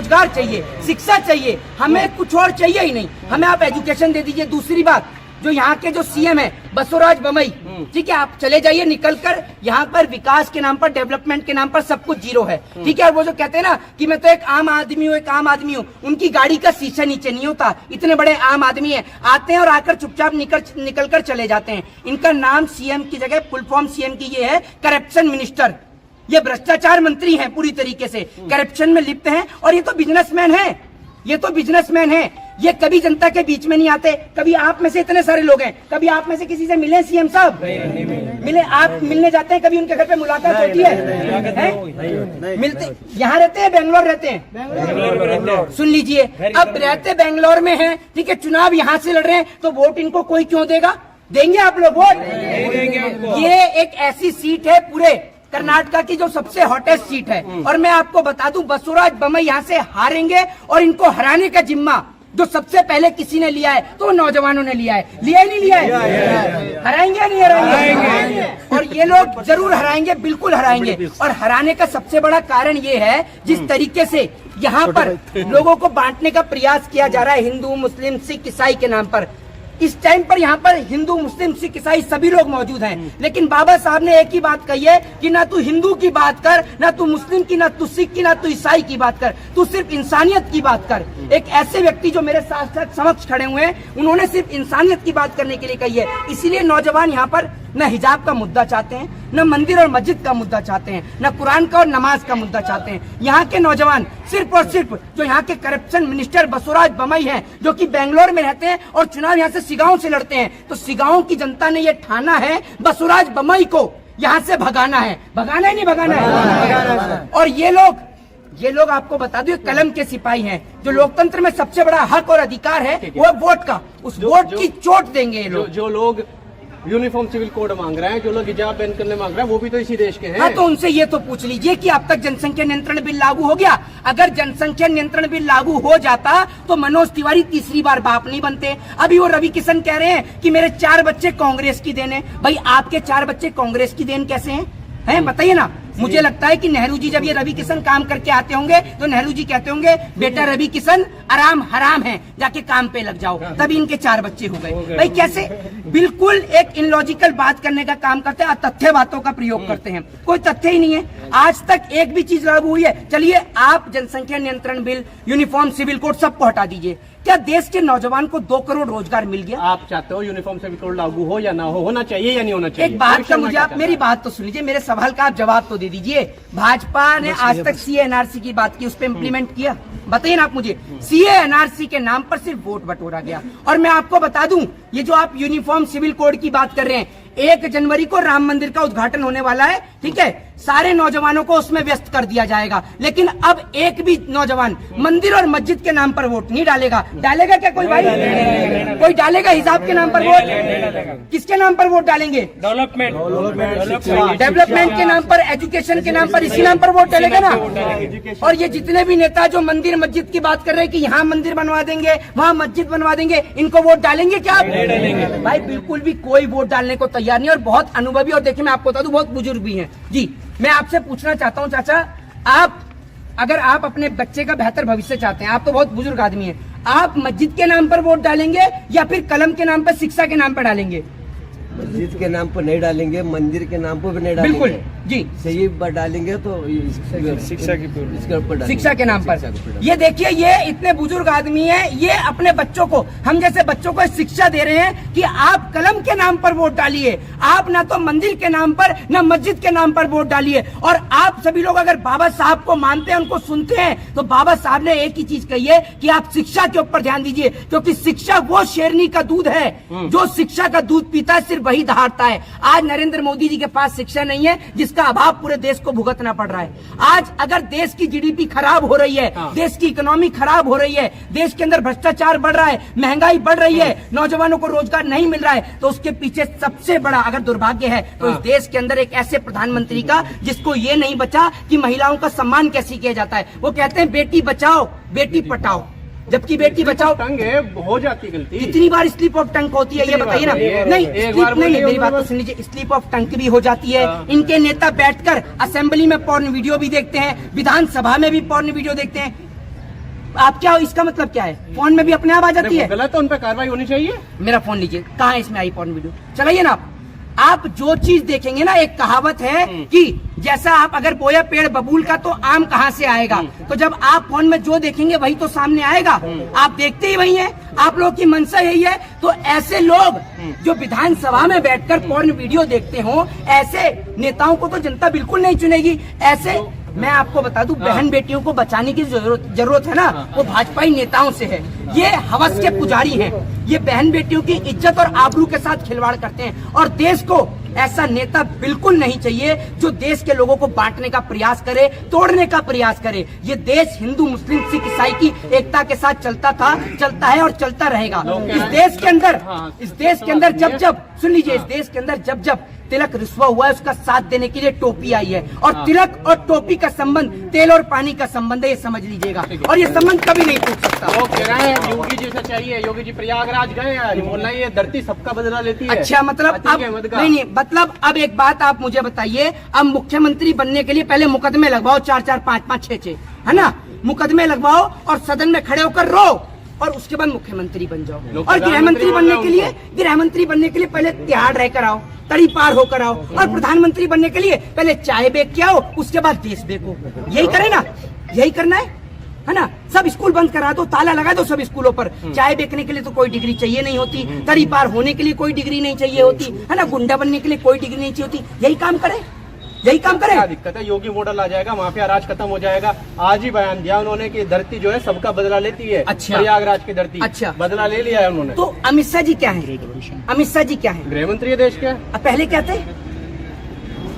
रोजगार चाहिए, शिक्षा चाहिए, हमें कुछ और चाहिए ही नहीं। हमें आप एजुकेशन दे दीजिए। दूसरी बात, जो यहाँ के जो सीएम है बसवराज बोम्मई, ठीक है, आप चले जाइए निकल कर, यहाँ पर विकास के नाम पर, डेवलपमेंट के नाम पर सब कुछ जीरो है, ठीक है। और वो जो कहते हैं ना कि मैं तो एक आम आदमी हूँ, एक आम आदमी हूँ, उनकी गाड़ी का शीशा नीचे नहीं होता, इतने बड़े आम आदमी है, आते हैं और आकर चुपचाप निकल कर चले जाते हैं। इनका नाम सीएम की जगह फुल फॉर्म सीएम की ये है करप्शन मिनिस्टर। ये भ्रष्टाचार मंत्री हैं, पूरी तरीके से करप्शन में लिप्त हैं। और ये तो बिजनेसमैन है, ये तो बिजनेसमैन है, ये कभी जनता के बीच में नहीं आते। कभी आप में से इतने सारे लोग हैं, कभी आप में से किसी से मिले सीएम साहब? मिले? आप मिलने जाते हैं? कभी उनके घर पे मुलाकात होती है? मिलते? यहाँ रहते हैं, बेंगलोर रहते हैं? सुन लीजिए, अब रहते बेंगलोर में हैं, ठीक है, चुनाव यहाँ से लड़ रहे हैं, तो वोट इनको कोई क्यों देगा? देंगे आप लोग वोट? ये एक ऐसी सीट है पूरे कर्नाटका की जो सबसे हॉटेस्ट सीट है। और मैं आपको बता दूं, बसवराज बोम्मई यहाँ से हारेंगे और इनको हराने का जिम्मा जो सबसे पहले किसी ने लिया है तो नौजवानों ने लिया है। लिया ही नहीं लिया है? हराएंगे या नहीं हराएंगे? और ये लोग जरूर हराएंगे, बिल्कुल हराएंगे। और हराने का सबसे बड़ा कारण ये है, जिस तरीके से यहाँ पर लोगों को बांटने का प्रयास किया जा रहा है, हिंदू मुस्लिम सिख ईसाई के नाम पर। इस टाइम पर यहाँ पर हिंदू मुस्लिम सिख ईसाई सभी लोग मौजूद हैं, लेकिन बाबा साहब ने एक ही बात कही है कि ना तू हिंदू की बात कर, ना तू मुस्लिम की, ना तू सिख की, ना तू ईसाई की बात कर, तू सिर्फ इंसानियत की बात कर। एक ऐसे व्यक्ति जो मेरे साथ साथ समक्ष खड़े हुए हैं, उन्होंने सिर्फ इंसानियत की बात करने के लिए कही है। इसीलिए नौजवान यहाँ पर न हिजाब का मुद्दा चाहते हैं, न मंदिर और मस्जिद का मुद्दा चाहते हैं, न कुरान का और नमाज का मुद्दा चाहते हैं। यहाँ के नौजवान सिर्फ और सिर्फ जो यहाँ के करप्शन मिनिस्टर बसवराज बोम्मई हैं, जो कि बेंगलोर में रहते हैं और चुनाव यहाँ से सिगांव से लड़ते हैं, तो सिगांव की जनता ने ये ठाना है बसवराज बोम्मई को यहाँ से भगाना है। भगाना है नहीं भगाना है? और ये लोग आपको बता दो, कलम के सिपाही हैं। जो लोकतंत्र में सबसे बड़ा हक और अधिकार है वो है वोट का, उस वोट की चोट देंगे ये लोग। जो लोग यूनिफॉर्म सिविल कोड मांग रहे हैं, जो लोग हिजाब बैन करने मांग रहे हैं, वो भी तो इसी देश के हैं। हाँ, तो उनसे ये तो पूछ लीजिए कि अब तक जनसंख्या नियंत्रण बिल लागू हो गया? अगर जनसंख्या नियंत्रण बिल लागू हो जाता तो मनोज तिवारी तीसरी बार बाप नहीं बनते। अभी वो रवि किशन कह रहे हैं कि मेरे 4 बच्चे कांग्रेस की देन है। भाई, आपके 4 बच्चे कांग्रेस की देन कैसे हैं? बताइए ना। मुझे लगता है कि नेहरू जी जब ये रवि किशन काम करके आते होंगे तो नेहरू जी कहते होंगे, बेटा रवि किशन आराम हराम है, जाके काम पे लग जाओ। तभी इनके 4 बच्चे हो गए। भाई कैसे? बिल्कुल एक इनलॉजिकल बात करने का काम करते हैं, तथ्य बातों का प्रयोग करते हैं। कोई तथ्य ही नहीं है, आज तक एक भी चीज लागू हुई है? चलिए, आप जनसंख्या नियंत्रण बिल, यूनिफॉर्म सिविल कोड सबको हटा दीजिए, क्या देश के नौजवान को 2 करोड़ रोजगार मिल गया? आप चाहते हो यूनिफॉर्म सिविल कोड लागू हो या ना हो? होना चाहिए या नहीं होना चाहिए? एक बात का मुझे आप मेरी बात तो सुन लीजिए, मेरे सवाल का आप जवाब तो दे दीजिए। भाजपा ने आज तक सीए एनआरसी की बात की, उस पर इम्प्लीमेंट किया? बताइए ना आप मुझे। सीए एनआरसी के नाम पर सिर्फ वोट बटोरा गया। और मैं आपको बता दूं, ये जो आप यूनिफॉर्म सिविल कोड की बात कर रहे हैं, 1 जनवरी को राम मंदिर का उद्घाटन होने वाला है, ठीक है, सारे नौजवानों को उसमें व्यस्त कर दिया जाएगा। लेकिन अब एक भी नौजवान मंदिर और मस्जिद के नाम पर वोट नहीं डालेगा। डालेगा क्या कोई भाई? कोई डालेगा हिसाब के नाम पर वोट? किसके नाम पर वोट डालेंगे? डेवलपमेंट के नाम पर, एजुकेशन के नाम पर, इसी नाम पर वोट डालेगा ना। और ये जितने भी नेता जो मंदिर मस्जिद की बात कर रहे हैं कि यहाँ मंदिर बनवा देंगे, वहाँ मस्जिद बनवा देंगे, इनको वोट डालेंगे क्या आप? भाई बिल्कुल भी कोई वोट डालने को तैयार नहीं। और बहुत अनुभवी, और देखिए मैं आपको बता दूं, बहुत बुजुर्ग भी हैं जी। मैं आपसे पूछना चाहता हूं चाचा, अगर आप अपने बच्चे का बेहतर भविष्य चाहते हैं, आप तो बहुत बुजुर्ग आदमी हैं, आप मस्जिद के नाम पर वोट डालेंगे या फिर कलम के नाम पर, शिक्षा के नाम पर डालेंगे? मस्जिद के नाम पर नहीं डालेंगे, मंदिर के नाम पर भी नहीं डालेंगे। बिल्कुल जी, सही डालेंगे तो शिक्षा के नाम पर। ये देखिए, ये इतने बुजुर्ग आदमी हैं, ये अपने बच्चों को, हम जैसे बच्चों को शिक्षा दे रहे हैं कि आप कलम के नाम पर वोट डालिए, आप ना तो मंदिर के नाम पर ना मस्जिद के नाम पर वोट डालिए। और आप सभी लोग अगर बाबा साहब को मानते हैं, उनको सुनते हैं, तो बाबा साहब ने एक ही चीज कही है कि आप शिक्षा के ऊपर ध्यान दीजिए, क्योंकि शिक्षा वो शेरनी का दूध है जो शिक्षा का दूध पीता है, सिर्फ वही दहाड़ता है। आज नरेंद्र मोदी जी के पास शिक्षा नहीं है, जिसका अभाव पूरे देश को भुगतना पड़ रहा है। आज अगर देश की जीडीपी खराब हो रही है, देश की इकोनॉमी खराब हो रही है, देश के अंदर भ्रष्टाचार बढ़ रहा है, महंगाई बढ़ रही है, नौजवानों को रोजगार नहीं मिल रहा है, तो उसके पीछे सबसे बड़ा अगर दुर्भाग्य है तो इस देश के अंदर एक ऐसे प्रधानमंत्री का जिसको ये नहीं बचा कि महिलाओं का सम्मान कैसे किया जाता है। वो कहते हैं बेटी बचाओ बेटी पटाओ, जबकि बेटी बचाओ टंग है, हो जाती गलती। कितनी बार स्लिप ऑफ टंग होती है ये बताइए ना। नहीं, मेरी बात तो सुन लीजिए, स्लिप ऑफ टंग भी हो जाती है। इनके नेता बैठकर असेंबली में पॉर्न वीडियो भी देखते हैं, विधानसभा में भी पॉर्न वीडियो देखते हैं। आप क्या, इसका मतलब क्या है? फोन में भी अपने आप आ जाती है। गलत है, उन पर कार्रवाई होनी चाहिए। मेरा फोन लीजिए, कहाँ है इसमें आई फोन वीडियो? चलाइए ना आप जो चीज देखेंगे ना, एक कहावत है कि जैसा आप अगर बोया पेड़ बबूल का तो आम कहाँ से आएगा। तो जब आप फोन में जो देखेंगे वही तो सामने आएगा। आप देखते ही वही है, आप लोगों की मंशा यही है। तो ऐसे लोग जो विधानसभा में बैठकर पोर्न वीडियो देखते हो, ऐसे नेताओं को तो जनता बिल्कुल नहीं चुनेगी। ऐसे मैं आपको बता दूं, बहन बेटियों को बचाने की जरूरत है ना, वो भाजपाई नेताओं से है। ये हवस के पुजारी हैं, ये बहन बेटियों की इज्जत और आबरू के साथ खिलवाड़ करते हैं। और देश को ऐसा नेता बिल्कुल नहीं चाहिए जो देश के लोगों को बांटने का प्रयास करे, तोड़ने का प्रयास करे। ये देश हिंदू मुस्लिम सिख ईसाई की एकता के साथ चलता था, चलता है और चलता रहेगा। इस देश के अंदर जब सुन लीजिए, इस देश के अंदर जब तिलक रुस्वा हुआ है, उसका साथ देने के लिए टोपी आई है। और तिलक और टोपी का संबंध तेल और पानी का संबंध है, ये समझ लीजिएगा। और ये संबंध कभी नहीं टूट सकता। वो कह रहे हैं योगी जी से चाहिए, योगी जी प्रयागराज गए हैं, बोल रहे हैं ये धरती सबका बदला लेती है। अच्छा, मतलब अब नहीं, मतलब अब एक बात आप मुझे बताइए, अब मुख्यमंत्री बनने के लिए पहले मुकदमे लगवाओ 4-4, 5-5, 6-6, है ना? मुकदमे लगवाओ और सदन में खड़े होकर रो, और उसके बाद मुख्यमंत्री बन जाओ। और गृहमंत्री बनने के लिए पहले तिहाड़ रहकर आओ, तड़ी पार होकर आओ। और प्रधानमंत्री बनने के लिए पहले चाय बेच के आओ, उसके बाद देश बेचो। यही करे ना, यही करना है ना? सब स्कूल बंद करा दो, ताला लगा दो सब स्कूलों पर। चाय बेचने के लिए तो कोई डिग्री चाहिए नहीं होती, तड़ी पार होने के लिए कोई डिग्री नहीं चाहिए होती, है ना? गुंडा बनने के लिए कोई डिग्री नहीं चाहिए होती। यही काम करे, यही काम करे। क्या दिक्कत है? योगी मॉडल आ जाएगा, माफिया राज खत्म हो जाएगा। आज ही बयान दिया उन्होंने कि धरती जो है सबका बदला लेती है। अच्छा, प्रयागराज की धरती, अच्छा, बदला ले लिया है उन्होंने। तो अमित शाह जी क्या है? अमित शाह जी क्या है? गृह मंत्री देश के। पहले क्या थे?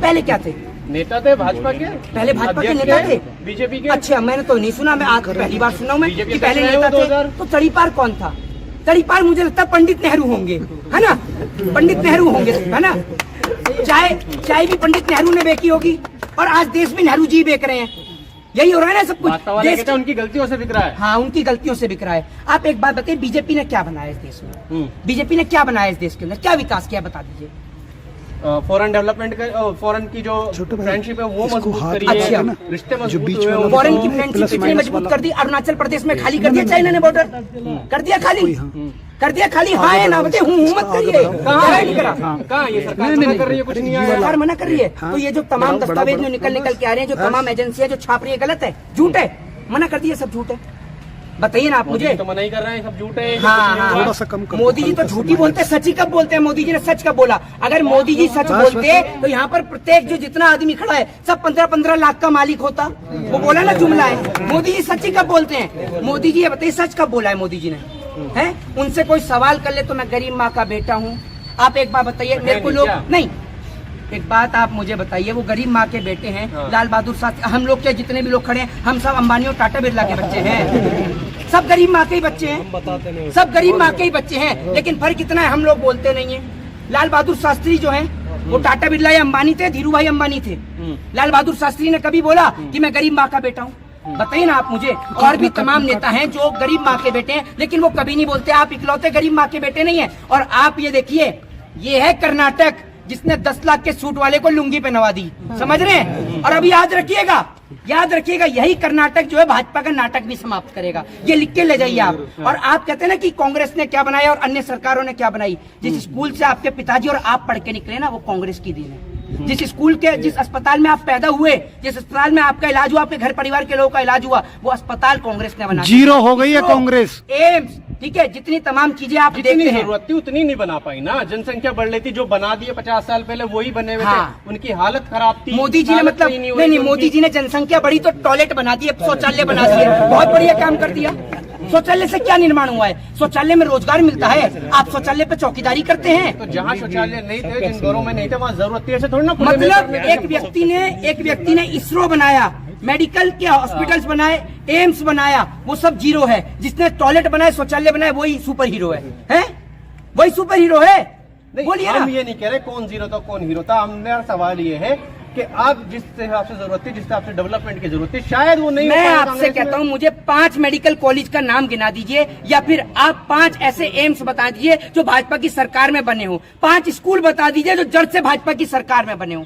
पहले क्या थे? नेता थे भाजपा के। पहले भाजपा के नेता थे, बीजेपी के। अच्छा, मैंने तो नहीं सुना, मैं आज पहली बार सुना हूँ मैं कि पहले नेता नेता थे। तो तड़ी पार कौन था? तड़ी पार मुझे लगता है पंडित नेहरू होंगे, है ना? पंडित नेहरू होंगे, है ना? चाय भी पंडित नेहरू ने बेची होगी, और आज देश में नेहरू जी बेच रहे हैं। यही हो रहा है ना सब कुछ। देश उनकी गलतियों से बिक रहा है। हाँ, उनकी गलतियों से बिक रहा है। आप एक बात बताइए, बीजेपी ने क्या बनाया इस देश में? बीजेपी ने क्या बनाया इस देश के अंदर? क्या विकास किया, बता दीजिए। फॉरेन डेवलपमेंट का, फॉरेन की जो फ्रेंडशिप है वो मजबूत करी है। अच्छा, रिश्ते मजबूत हुए। फॉरेन की फ्रेंडशिप इतनी मजबूत कर दी, अरुणाचल प्रदेश में खाली कर दिया चाइना ने बॉर्डर, कर दिया खाली, कर दिया खाली। हाँ है ना, बताइए, हूँ मत करिए। कहाँ ये सरकार मना कर रही है? कुछ नहीं आया। सरकार मना कर रही है। तो ये जो तमाम दस्तावेज जो निकल के आ रहे हैं, जो तमाम एजेंसियां जो छाप रही है, गलत है, झूठ है, मना कर दिया, सब झूठ है। बताइए ना आप मुझे। तो मना ही कर रहे हैं, सब झूठ है। हाँ, थोड़ा सा कम। मोदी जी तो झूठी बोलते हैं, सच ही कब बोलते हैं? मोदी जी ने सच कब बोला? अगर मोदी जी सच बोलते तो यहाँ पर प्रत्येक जो जितना आदमी खड़ा है सब 15-15 लाख का मालिक होता। वो बोला ना, जुमला है। मोदी जी सच ही कब बोलते हैं? मोदी जी ये बताइए, सच कब बोला है मोदी जी ने? है, उनसे कोई सवाल कर ले तो मैं गरीब माँ का बेटा हूँ। आप एक बात बताइए मेरे को, लोग नहीं, एक बात आप मुझे बताइए, वो गरीब माँ के बेटे हैं। लाल बहादुर शास्त्री, हम लोग के जितने भी लोग खड़े हैं, हम सब अंबानी और टाटा बिरला के बच्चे हैं। सब गरीब माँ के ही बच्चे हैं, सब गरीब माँ के ही बच्चे हैं। लेकिन फर्क कितना है, हम लोग बोलते नहीं है। लाल बहादुर शास्त्री जो है वो टाटा बिरला या अंबानी थे, धीरू भाई अंबानी थे। लाल बहादुर शास्त्री ने कभी बोला कि मैं गरीब माँ का बेटा हूँ? बताइए ना आप मुझे। और भी तमाम नेता हैं जो गरीब माँ के बेटे हैं, लेकिन वो कभी नहीं बोलते आप इकलौते गरीब माँ के बेटे नहीं है। और आप ये देखिए, ये है कर्नाटक जिसने 10 लाख के सूट वाले को लुंगी पहनवा दी, समझ रहे हैं? और अब याद रखिएगा, यही कर्नाटक जो है भाजपा का नाटक भी समाप्त करेगा। ये लिख के ले जाइए आप। और आप कहते हैं ना कि कांग्रेस ने क्या बनाया और अन्य सरकारों ने क्या बनाई। जिस स्कूल से आपके पिताजी और आप पढ़ के निकले ना, वो कांग्रेस की देन है। जिस स्कूल के, जिस अस्पताल में आप पैदा हुए, जिस अस्पताल में आपका इलाज हुआ, आपके घर परिवार के लोगों का इलाज हुआ, वो अस्पताल कांग्रेस ने बनाया। जीरो हो गई है कांग्रेस। एम्स, ठीक है, जितनी तमाम चीजें आप देखते हैं, जरूरत थी उतनी नहीं बना पाई ना। जनसंख्या बढ़ रही थी, जो बना दिए 50 साल पहले वही बने हुए थे। उनकी हालत खराब थी। मोदी जी ने मतलब नहीं, मोदी जी ने जनसंख्या बढ़ी तो टॉयलेट बना दिए, शौचालय बना दिए, बहुत बढ़िया काम कर दिया। शौचालय से क्या निर्माण हुआ है? शौचालय में रोजगार मिलता है। आप शौचालय पे चौकीदारी करते हैं। तो जहाँ शौचालय नहीं थे, जिन घरों में नहीं थे, वहाँ जरूरत थी। ऐसे थोड़ी ना। मतलब एक व्यक्ति ने इसरो बनाया, मेडिकल के हॉस्पिटल्स बनाए, एम्स बनाया, वो सब जीरो है। जिसने टॉयलेट बनाए, शौचालय बनाए, वही सुपर हीरो है? वही सुपर हीरो है? बोलिए ना। हम ये नहीं कह रहे कौन जीरो था कौन हीरो था। मेरा सवाल ये है कि आप जिस हिसाब से जरूरत थी, जिस हिसाब से डेवलपमेंट की जरूरत थी, शायद वो नहीं। मैं आपसे कहता हूँ, मुझे 5 मेडिकल कॉलेज का नाम गिना दीजिए, या फिर आप 5 ऐसे एम्स बता दीजिए जो भाजपा की सरकार में बने हो। 5 स्कूल बता दीजिए जो जड़ से भाजपा की सरकार में बने हो।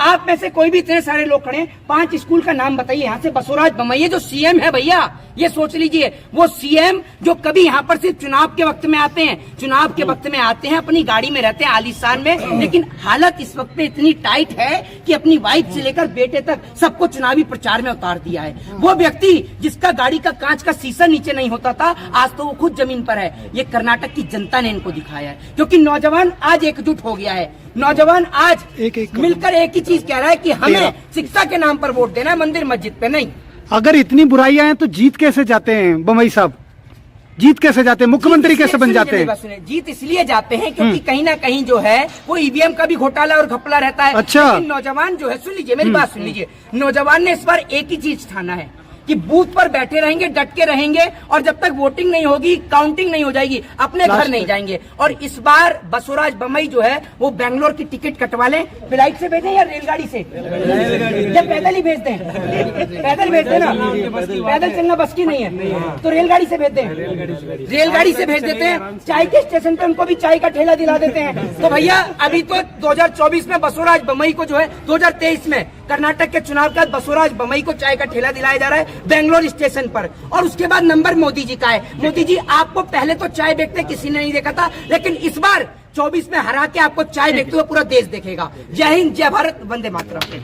आप में से कोई भी, इतने सारे लोग खड़े हैं, 5 स्कूल का नाम बताइए। यहाँ से बसवराज बमैया जो सीएम है भैया, ये सोच लीजिए, वो सीएम जो कभी यहाँ पर सिर्फ चुनाव के वक्त में आते हैं, चुनाव के वक्त में आते हैं, अपनी गाड़ी में रहते हैं आलीशान में, लेकिन हालत इस वक्त पे इतनी टाइट है कि अपनी वाइफ से लेकर बेटे तक सबको चुनावी प्रचार में उतार दिया है। वो व्यक्ति जिसका गाड़ी का कांच का शीशा नीचे नहीं होता था, आज तो वो खुद जमीन पर है। ये कर्नाटक की जनता ने इनको दिखाया है, क्योंकि नौजवान आज एकजुट हो गया है। नौजवान आज मिलकर एक ही चीज कह रहा है कि हमें शिक्षा के नाम पर वोट देना है, मंदिर मस्जिद पे नहीं। अगर इतनी बुराइयां हैं तो जीत कैसे जाते हैं बम्बई साहब? जीत कैसे जाते हैं? मुख्यमंत्री कैसे बन जाते हैं? जीत इसलिए जाते हैं क्योंकि कहीं ना कहीं जो है वो ईवीएम का भी घोटाला और घपला रहता है। अच्छा। लेकिन नौजवान जो है, सुन लीजिए मेरी बात सुन लीजिए, नौजवान ने इस बार एक ही चीज ठाना है कि बूथ पर बैठे रहेंगे, डट के रहेंगे, और जब तक वोटिंग नहीं होगी, काउंटिंग नहीं हो जाएगी, अपने घर नहीं जाएंगे। और इस बार बसवराज बम्बई जो है वो बेंगलोर की टिकट कटवा लें, फ्लाइट से भेजें या रेलगाड़ी से? या पैदल ही भेज दें? पैदल भेज दें ना, पैदल चलना बस की नहीं है तो रेलगाड़ी से भेज दें। रेलगाड़ी से भेज देते हैं, चाय के स्टेशन पे उनको भी चाय का ठेला दिला देते हैं। तो भैया अभी तो 2024 में बसवराज बम्बई को जो है, 2023 में कर्नाटक के चुनाव के बाद बसवराज बम्बई को चाय का ठेला दिलाया जा रहा है बेंगलोर स्टेशन पर। और उसके बाद नंबर मोदी जी का है। मोदी जी आपको पहले तो चाय बेचते किसी ने नहीं देखा था, लेकिन इस बार 24 में हरा के आपको चाय बेचते हुए पूरा देश देखेगा। जय हिंद, जय भारत, वंदे मातरम।